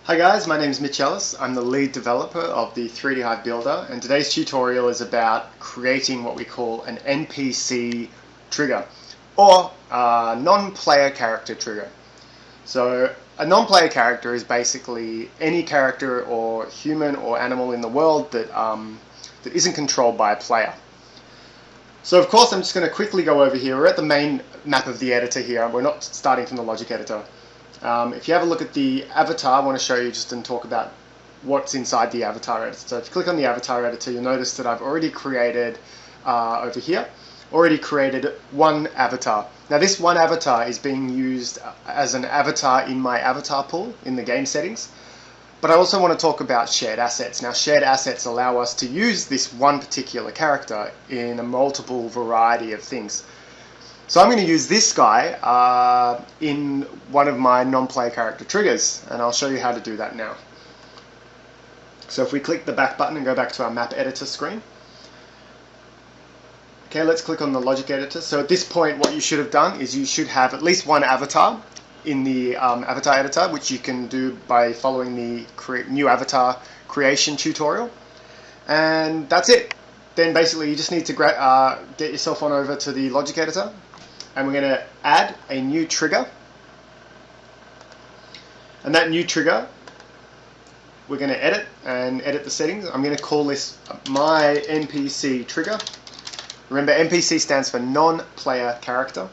Hi guys, my name is Mitch Ellis. I'm the lead developer of the 3D Hive Builder, and today's tutorial is about creating what we call an NPC trigger, or a non-player character trigger. So a non-player character is basically any character or human or animal in the world that isn't controlled by a player. So of course I'm just going to quickly go over here. We're at the main map of the editor here. We're not starting from the logic editor. If you have a look at the avatar, I want to show you just and talk about what's inside the avatar editor. So if you click on the avatar editor, you'll notice that I've already created, over here, one avatar. Now this one avatar is being used as an avatar in my avatar pool in the game settings. But I also want to talk about shared assets. Now shared assets allow us to use this one particular character in a multiple variety of things. So I'm going to use this guy in one of my non-player character triggers, and I'll show you how to do that now. So if we click the back button and go back to our map editor screen. Okay, let's click on the logic editor. So at this point what you should have done is you should have at least one avatar in the avatar editor, which you can do by following the new avatar creation tutorial. And that's it. Then basically you just need to get yourself on over to the logic editor. And we're going to add a new trigger, and that new trigger we're going to edit the settings. I'm going to call this my NPC trigger. Remember, NPC stands for non-player character.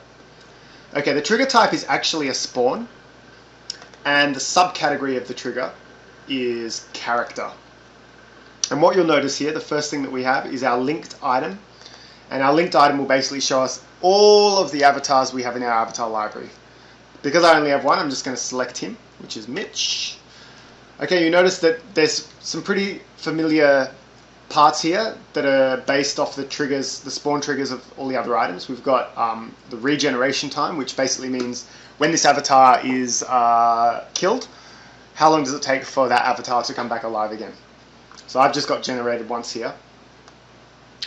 Okay, the trigger type is actually a spawn, and the subcategory of the trigger is character. And what you'll notice here, the first thing that we have is our linked item, and our linked item will basically show us all of the avatars we have in our avatar library. Because I only have one, I'm just going to select him, which is Mitch. Okay, you notice that there's some pretty familiar parts here that are based off the triggers, the spawn triggers of all the other items. We've got the regeneration time, which basically means when this avatar is killed, how long does it take for that avatar to come back alive again. So I've just got generated once here.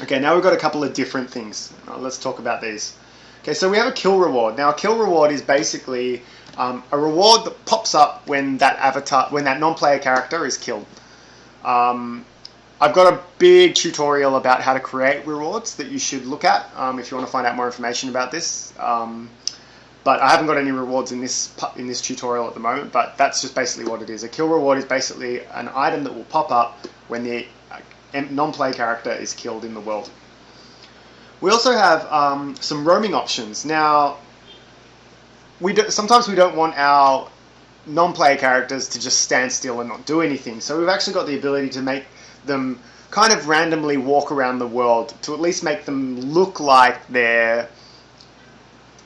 Okay, now we've got a couple of different things. Let's talk about these. Okay, so we have a kill reward. Now a kill reward is basically a reward that pops up when that non-player character is killed. I've got a big tutorial about how to create rewards that you should look at if you want to find out more information about this. But I haven't got any rewards in this tutorial at the moment, but that's just basically what it is. A kill reward is basically an item that will pop up when the non-play character is killed in the world. We also have some roaming options. Now, sometimes we don't want our non-player characters to just stand still and not do anything. So we've actually got the ability to make them kind of randomly walk around the world to at least make them look like they're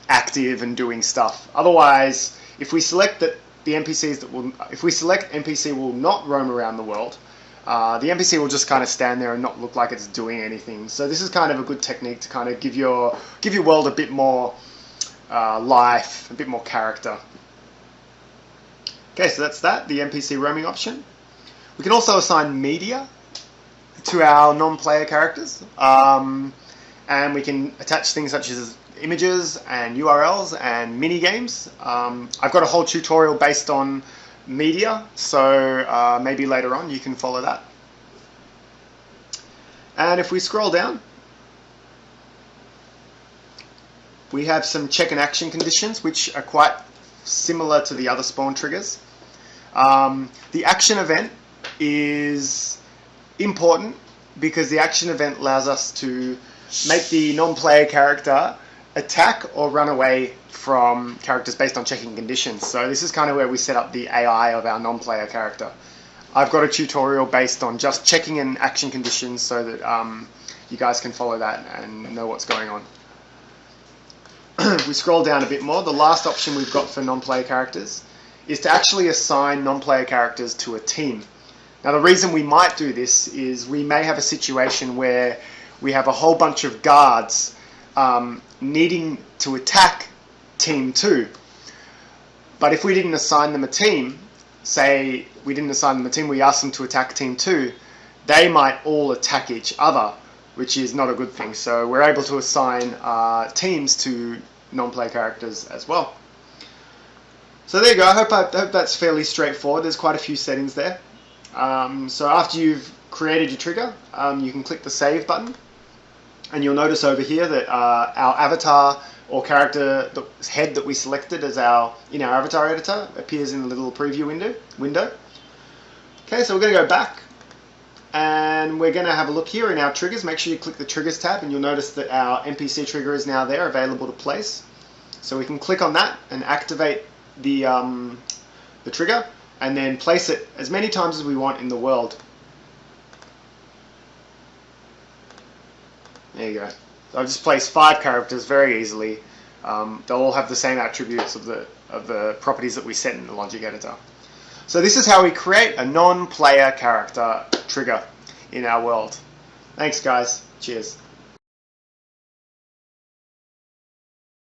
active and doing stuff. Otherwise, if we select that if we select NPC will not roam around the world, the NPC will just kind of stand there and not look like it's doing anything. So this is kind of a good technique to kind of give your world a bit more life, a bit more character. Okay, so that's that, the NPC roaming option. We can also assign media to our non-player characters, and we can attach things such as images and URLs and mini games. I've got a whole tutorial based on media, so maybe later on you can follow that. And if we scroll down, we have some check and action conditions which are quite similar to the other spawn triggers. The action event is important because the action event allows us to make the non-player character attack or run away from characters based on checking conditions. So this is kind of where we set up the AI of our non-player character. I've got a tutorial based on just checking in action conditions so that you guys can follow that and know what's going on. We scroll down a bit more. The last option we've got for non-player characters is to actually assign non-player characters to a team. Now the reason we might do this is we may have a situation where we have a whole bunch of guards needing to attack Team 2. But if we didn't assign them a team, say we didn't assign them a team, we asked them to attack Team 2, they might all attack each other, which is not a good thing. So we're able to assign teams to non-player characters as well. So there you go. I hope that's fairly straightforward. There's quite a few settings there. So after you've created your trigger, you can click the save button, and you'll notice over here that our avatar or character head that we selected in our avatar editor appears in the little preview window. Okay, so we're going to go back, and we're going to have a look here in our triggers. Make sure you click the triggers tab, and you'll notice that our NPC trigger is now there, available to place. So we can click on that and activate the trigger, and then place it as many times as we want in the world. There you go. So I've just placed 5 characters very easily. They'll all have the same attributes of the properties that we set in the logic editor. So this is how we create a non-player character trigger in our world. Thanks guys. Cheers.